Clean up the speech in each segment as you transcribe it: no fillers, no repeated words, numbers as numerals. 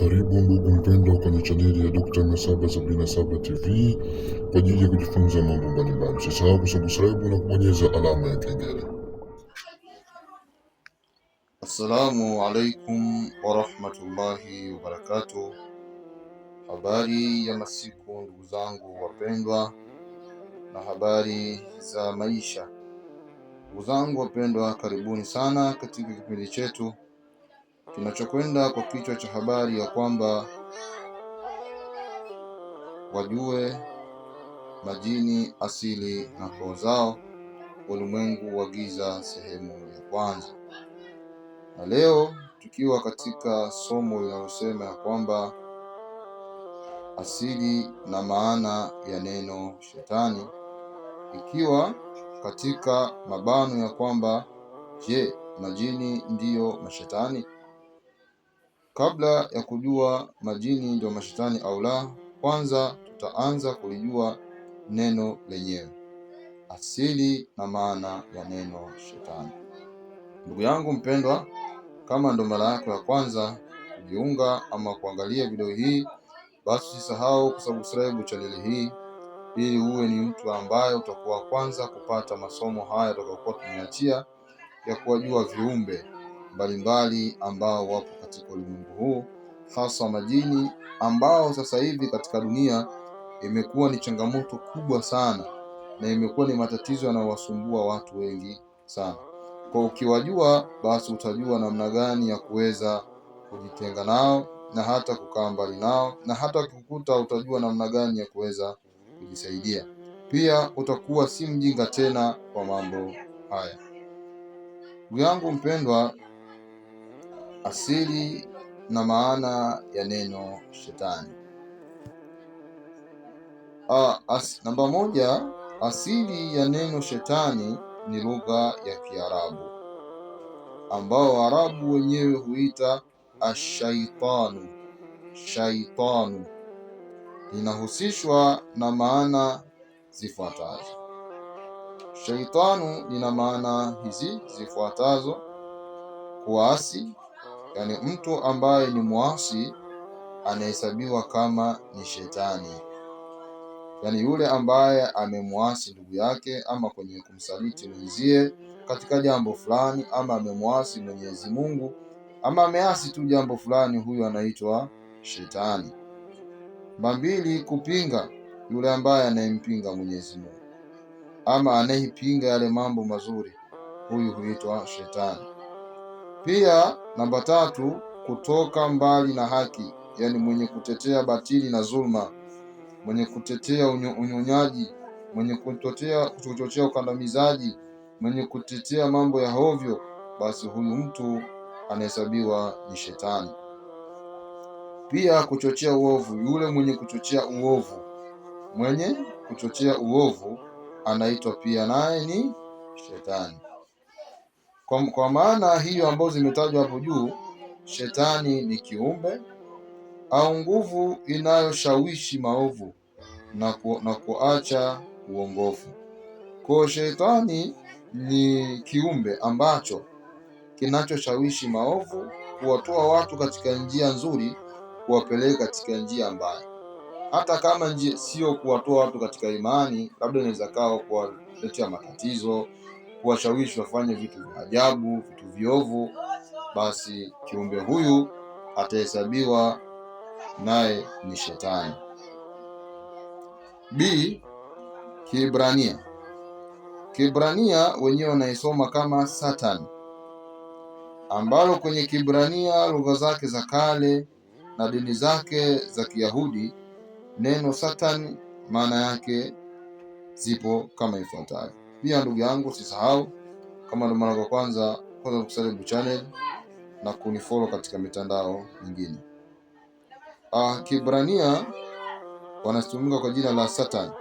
Karibu ndugu mpendwa kwenye chaneli ya Dr. 777 TV kwa ajili ya kujifunza mambo mbalimbali. Usisahau kusubscribe na kubonyeza alama ya kengele. Assalamu alaikum warahmatullahi wabarakatuh. Habari ya masiku ndugu zangu wapendwa, na habari za maisha. Ndugu zangu wapendwa, karibuni sana katika kipindi chetu kinachokwenda kwa kichwa cha habari ya kwamba wajue majini asili na koo zao, ulimwengu wa giza, sehemu ya kwanza. Na leo tukiwa katika somo linalosema ya kwamba asili na maana ya neno shetani, ikiwa katika mabano ya kwamba je, majini ndiyo mashetani? Kabla ya kujua majini ndio mashetani au la, kwanza tutaanza kulijua neno lenyewe, asili na maana ya neno shetani. Ndugu yangu mpendwa, kama ndo mara yako ya kwanza kujiunga ama kuangalia video hii, basi usisahau kusubscribe channel hii ili uwe ni mtu ambaye utakuwa kwanza kupata masomo haya tutakayokuwa tumeachia ya kuwajua viumbe mbalimbali ambao wapo katika ulimwengu huu, hasa majini ambao sasa hivi katika dunia imekuwa ni changamoto kubwa sana na imekuwa ni matatizo yanayowasumbua watu wengi sana. Kwa ukiwajua, basi utajua namna gani ya kuweza kujitenga nao na hata kukaa mbali nao, na hata ukikuta utajua namna gani ya kuweza kujisaidia. Pia utakuwa si mjinga tena kwa mambo haya. Ndugu yangu mpendwa, asili na maana ya neno shetani. Namba moja, asili ya neno shetani ni lugha ya Kiarabu ambao Waarabu wenyewe huita ashaitanu. Shaitanu linahusishwa na maana zifuatazo. Shaitanu lina maana hizi zifuatazo: kuasi, yani mtu ambaye ni muasi anahesabiwa kama ni shetani, yani yule ambaye amemuasi ndugu yake ama kwenye kumsaliti mwenzie katika jambo fulani, ama amemuasi Mwenyezi Mungu, ama ameasi tu jambo fulani, huyu anaitwa shetani. Mbili, kupinga, yule ambaye anayempinga Mwenyezi Mungu ama anayepinga yale mambo mazuri, huyu huitwa shetani. Pia namba tatu, kutoka mbali na haki, yani mwenye kutetea batili na zulma, mwenye kutetea unyonyaji, mwenye kuchochea ukandamizaji, mwenye kutetea mambo ya hovyo, basi huyu mtu anahesabiwa ni shetani. Pia kuchochea uovu, yule mwenye kuchochea uovu, anaitwa pia naye ni shetani. Kwa maana hiyo ambazo zimetajwa hapo juu, shetani ni kiumbe au nguvu inayoshawishi maovu na kuacha uongofu. Kwa shetani ni kiumbe ambacho kinachoshawishi maovu, kuwatoa watu katika njia nzuri kuwapeleka katika njia mbaya. Hata kama njia sio kuwatoa watu katika imani, labda inaweza kawa kuwaletea matatizo, kuwashawishi wafanye vitu vya ajabu, vitu viovu, basi kiumbe huyu atahesabiwa naye ni shetani. Kiebrania. Kiebrania wenyewe wanaisoma kama Satan, ambalo kwenye Kiebrania lugha zake za kale na dini zake za Kiyahudi, neno Satan maana yake zipo kama ifuatavyo. Pia ndugu yangu, usisahau kama ndo mara ya kwanza kusubscribe channel na kunifollow katika mitandao mingine. Kiebrania wanatumika kwa jina la Satan.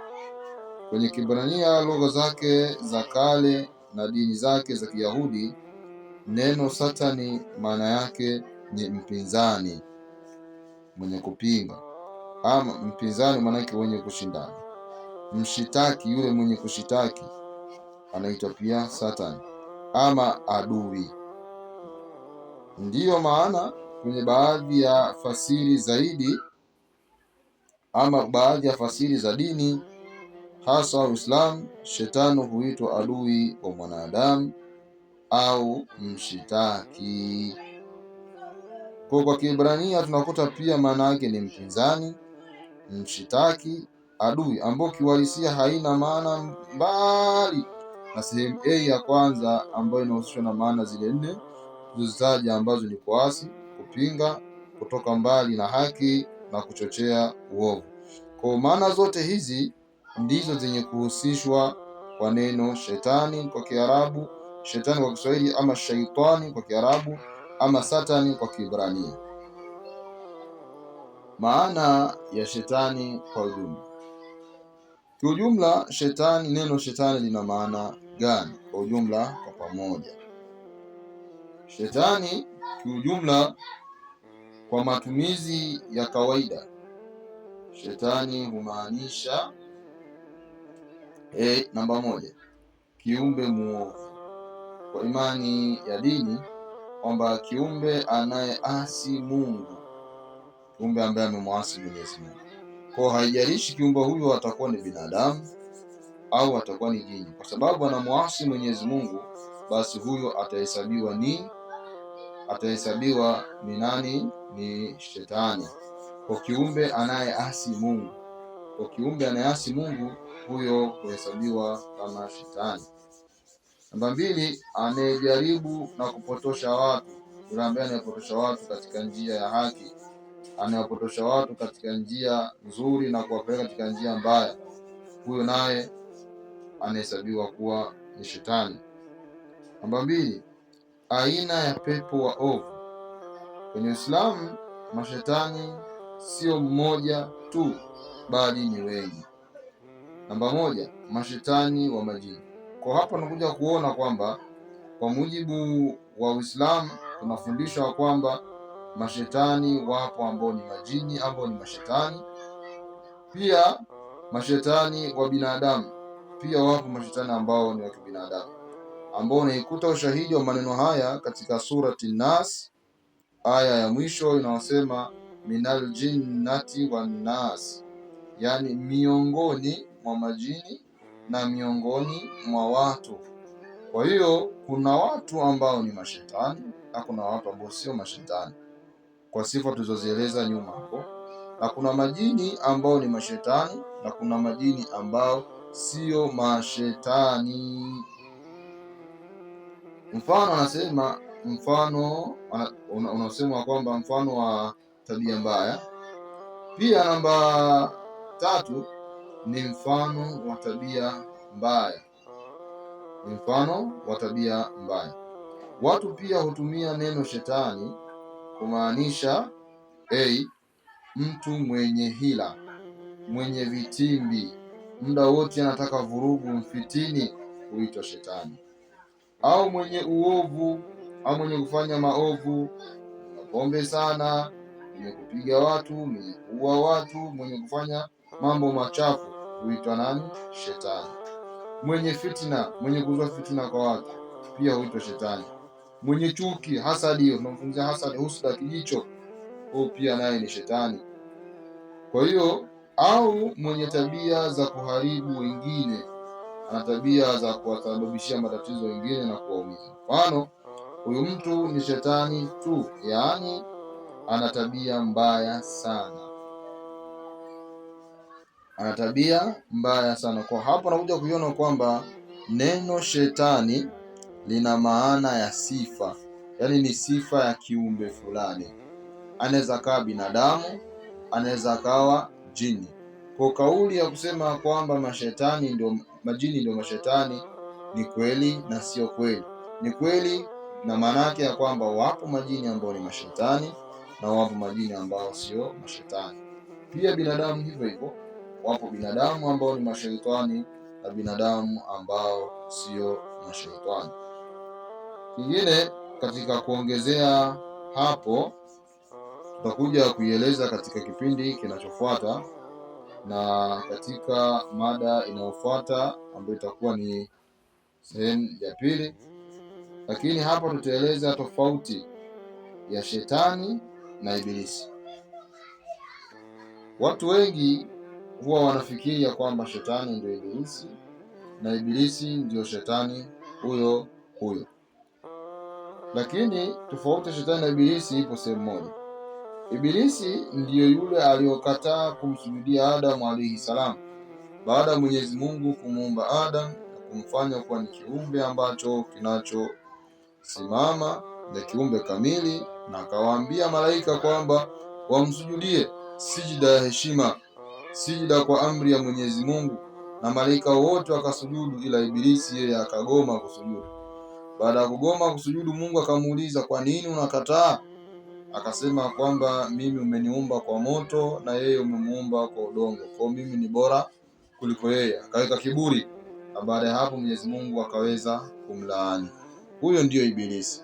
Kwenye Kiebrania lugha zake za kale na dini zake za Kiyahudi, neno Satani maana yake ni mpinzani, mwenye kupinga, ama mpinzani maana yake mwenye kushindana. Mshitaki, yule mwenye kushitaki anaitwa pia Satani, ama adui. Ndiyo maana kwenye baadhi ya fasiri zaidi ama baadhi ya fasiri za dini hasa Uislamu, shetani huitwa adui wa mwanadamu au mshitaki. Kwa Kiebrania tunakuta pia maana yake ni mpinzani, mshitaki, adui, ambao kiuhalisia haina maana mbali na sehemu A ya kwanza ambayo inahusishwa na maana zile 4 tulizozitaja ambazo ni kuasi, kupinga, kutoka mbali na haki na kuchochea uovu. Kwa maana zote hizi ndizo zenye kuhusishwa kwa neno shetani kwa Kiarabu, shetani kwa Kiswahili, ama shaitani kwa Kiarabu, ama satani kwa Kiebrania. Maana ya shetani kwa ujumla. Kiujumla, shetani, neno shetani lina maana gani kwa ujumla kwa pamoja? Shetani kiujumla, kwa matumizi ya kawaida, shetani humaanisha namba 1, kiumbe muovu. Kwa imani ya dini kwamba kiumbe anayeasi Mungu, kiumbe ambaye amemwasi Mwenyezi Mungu. Kwa haijalishi kiumbe huyo atakuwa ni binadamu au atakuwa ni jini, kwa sababu anamwasi Mwenyezi Mungu, basi huyo atahesabiwa ni nani? Ni shetani. Kwa kiumbe anayeasi Mungu, kwa kiumbe anayeasi Mungu, huyo huhesabiwa kama shetani. Namba 2, anayejaribu na kupotosha watu, yule ambaye anayepotosha watu katika njia ya haki, anayepotosha watu katika njia nzuri na kuwapeleka katika njia mbaya, huyo naye anahesabiwa kuwa ni shetani. Namba 2, aina ya pepo wa ovu. Kwenye Uislamu mashetani sio mmoja tu, bali ni wengi. Namba 1, mashetani wa majini. Kwa hapa nakuja kuona kwamba kwa mujibu wa Uislamu tunafundishwa kwamba mashetani wapo ambao ni majini, ambao ni mashetani. Pia mashetani wa binadamu, pia wapo mashetani ambao ni wa kibinadamu, ambao unaikuta ushahidi wa maneno haya katika surati Nas, aya ya mwisho inayosema minal jinnati wan nas, yani miongoni mwa majini na miongoni mwa watu. Kwa hiyo kuna watu ambao ni mashetani na kuna watu ambao sio mashetani, kwa sifa tulizozieleza nyuma hapo, na kuna majini ambao ni mashetani na kuna majini ambao sio mashetani. Mfano anasema, mfano unasema kwamba mfano wa tabia mbaya. Pia namba 3 ni mfano wa tabia mbaya, ni mfano wa tabia mbaya. Watu pia hutumia neno shetani kumaanisha mtu mwenye hila, mwenye vitimbi, muda wote anataka vurugu, mfitini, huitwa shetani. Au mwenye uovu, au mwenye kufanya maovu, pombe sana, mwenye kupiga watu, mwenye kuua watu, mwenye kufanya mambo machafu, huitwa nani? Shetani. Mwenye fitina, mwenye kuzua fitina kwa watu, pia huitwa shetani. Mwenye chuki, hasadi, tunamfunzia hasadi, husda, kijicho, huyo pia naye ni shetani. Kwa hiyo, au mwenye tabia za kuharibu wengine, ana tabia za kuwasababishia matatizo wengine na kuwaumiza. Mfano, huyu mtu ni shetani tu, yaani ana tabia mbaya sana, ana tabia mbaya sana. Kwa hapo nakuja kuiona kwamba neno shetani lina maana ya sifa, yaani ni sifa ya kiumbe fulani. Anaweza kawa binadamu, anaweza kawa jini. Kwa kauli ya kusema kwamba mashetani ndio majini ndio mashetani ni kweli na sio kweli. Ni kweli na maana yake ya kwamba wapo majini ambao ni mashetani na wapo majini ambao sio mashetani. Pia binadamu hivyo hivyo, wapo binadamu ambao ni mashetani na binadamu ambao sio mashetani. Kingine katika kuongezea hapo, tutakuja kuieleza katika kipindi kinachofuata na katika mada inayofuata ambayo itakuwa ni sehemu ya 2. Lakini hapa tutaeleza tofauti ya shetani na Ibilisi. Watu wengi huwa wanafikiri ya kwamba shetani ndio Ibilisi na Ibilisi ndio shetani huyo huyo, lakini tofauti ya shetani na Ibilisi ipo sehemu moja. Ibilisi ndiyo yule aliyokataa kumsujudia Adamu alayhi salam baada ya Mwenyezi Mungu kumuumba Adamu na kumfanya kuwa ni kiumbe ambacho kinachosimama, ni kiumbe kamili, na akawaambia malaika kwamba wamsujudie sijida ya heshima, sijida kwa amri ya Mwenyezi Mungu, na malaika wote wakasujudu, ila Ibilisi yeye akagoma kusujudu. Baada ya kugoma kusujudu, Mungu akamuuliza, kwa nini unakataa? Akasema kwamba mimi umeniumba kwa moto na yeye umemuumba kwa udongo, kwa mimi ni bora kuliko yeye. Akaweka kiburi, na baada ya hapo Mwenyezi Mungu akaweza kumlaani. Huyo ndiyo Ibilisi.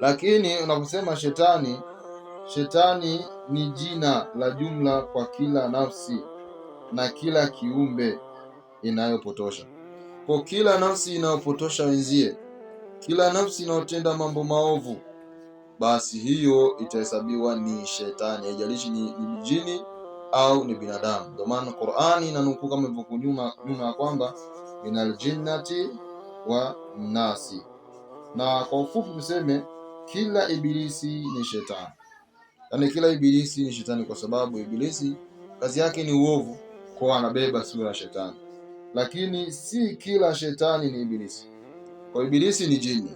Lakini unaposema shetani, shetani ni jina la jumla kwa kila nafsi na kila kiumbe inayopotosha. Kwa kila nafsi inayopotosha wenzie, kila nafsi inayotenda mambo maovu, basi hiyo itahesabiwa ni shetani, haijalishi ni jini au ni binadamu. Ndio maana Qur'ani inanukuu kama ilivyokuwa nyuma ya kwamba minal jinnati wa nasi. Na kwa ufupi tuseme kila Ibilisi ni shetani. Yaani kila Ibilisi ni shetani, kwa sababu Ibilisi kazi yake ni uovu, kwa anabeba sura ya shetani. Lakini si kila shetani ni Ibilisi. Kwa Ibilisi ni jini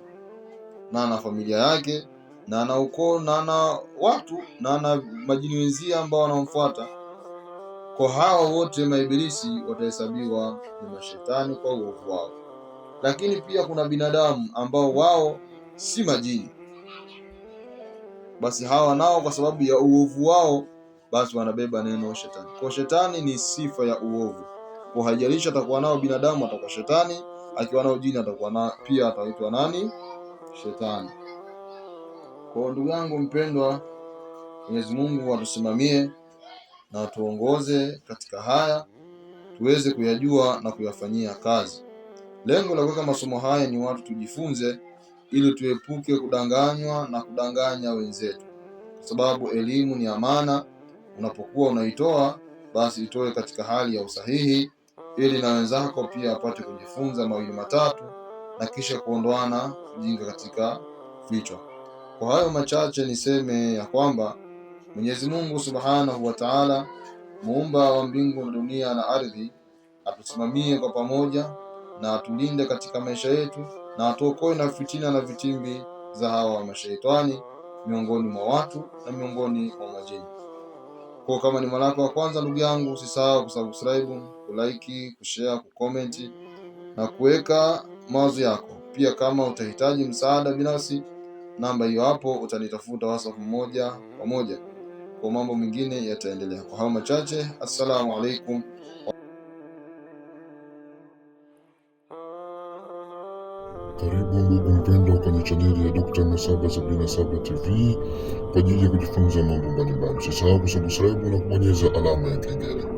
na ana familia yake na ana ukoo na ana watu na ana majini wenzie ambao wanamfuata. Kwa hawa wote maibilisi watahesabiwa ni mashetani kwa uovu wao. Lakini pia kuna binadamu ambao wao si majini, basi hawa nao kwa sababu ya uovu wao basi wanabeba neno shetani. Kwa shetani ni sifa ya uovu. Kwa haijalishi atakuwa nao binadamu atakuwa shetani, akiwa nao jini atakuwa pia ataitwa nani? Shetani. Kwa ndugu yangu mpendwa, Mwenyezi Mungu atusimamie na atuongoze katika haya tuweze kuyajua na kuyafanyia kazi. Lengo la kuweka masomo haya ni watu tujifunze, ili tuepuke kudanganywa na kudanganya wenzetu, kwa sababu elimu ni amana. Unapokuwa unaitoa, basi itoe katika hali ya usahihi, ili na wenzako pia apate kujifunza mawili matatu na kisha kuondoana ujinga katika vichwa. Kwa hayo machache niseme ya kwamba Mwenyezi Mungu Subhanahu wa Ta'ala, muumba wa mbingu na dunia na ardhi, atusimamie kwa pamoja na atulinde katika maisha yetu, na atuokoe na fitina na vitimbi za hawa mashaitani miongoni mwa watu na miongoni mwa majini. Kwa kama ni mara yako ya kwanza, ndugu yangu, usisahau kusubscribe, kulike, kushare, kucomment na kuweka mawazo yako. Pia kama utahitaji msaada binafsi, namba hiyo hapo utanitafuta WhatsApp moja kwa moja. Kwa mambo mengine yataendelea. Kwa hayo machache, assalamu alaikum. Karibu ndugu mpendwa kwenye chaneli ya Dr. Masaba 77 TV kwa ajili ya kujifunza mambo mbalimbali. Usisahau kusubscribe na kubonyeza alama ya kengele.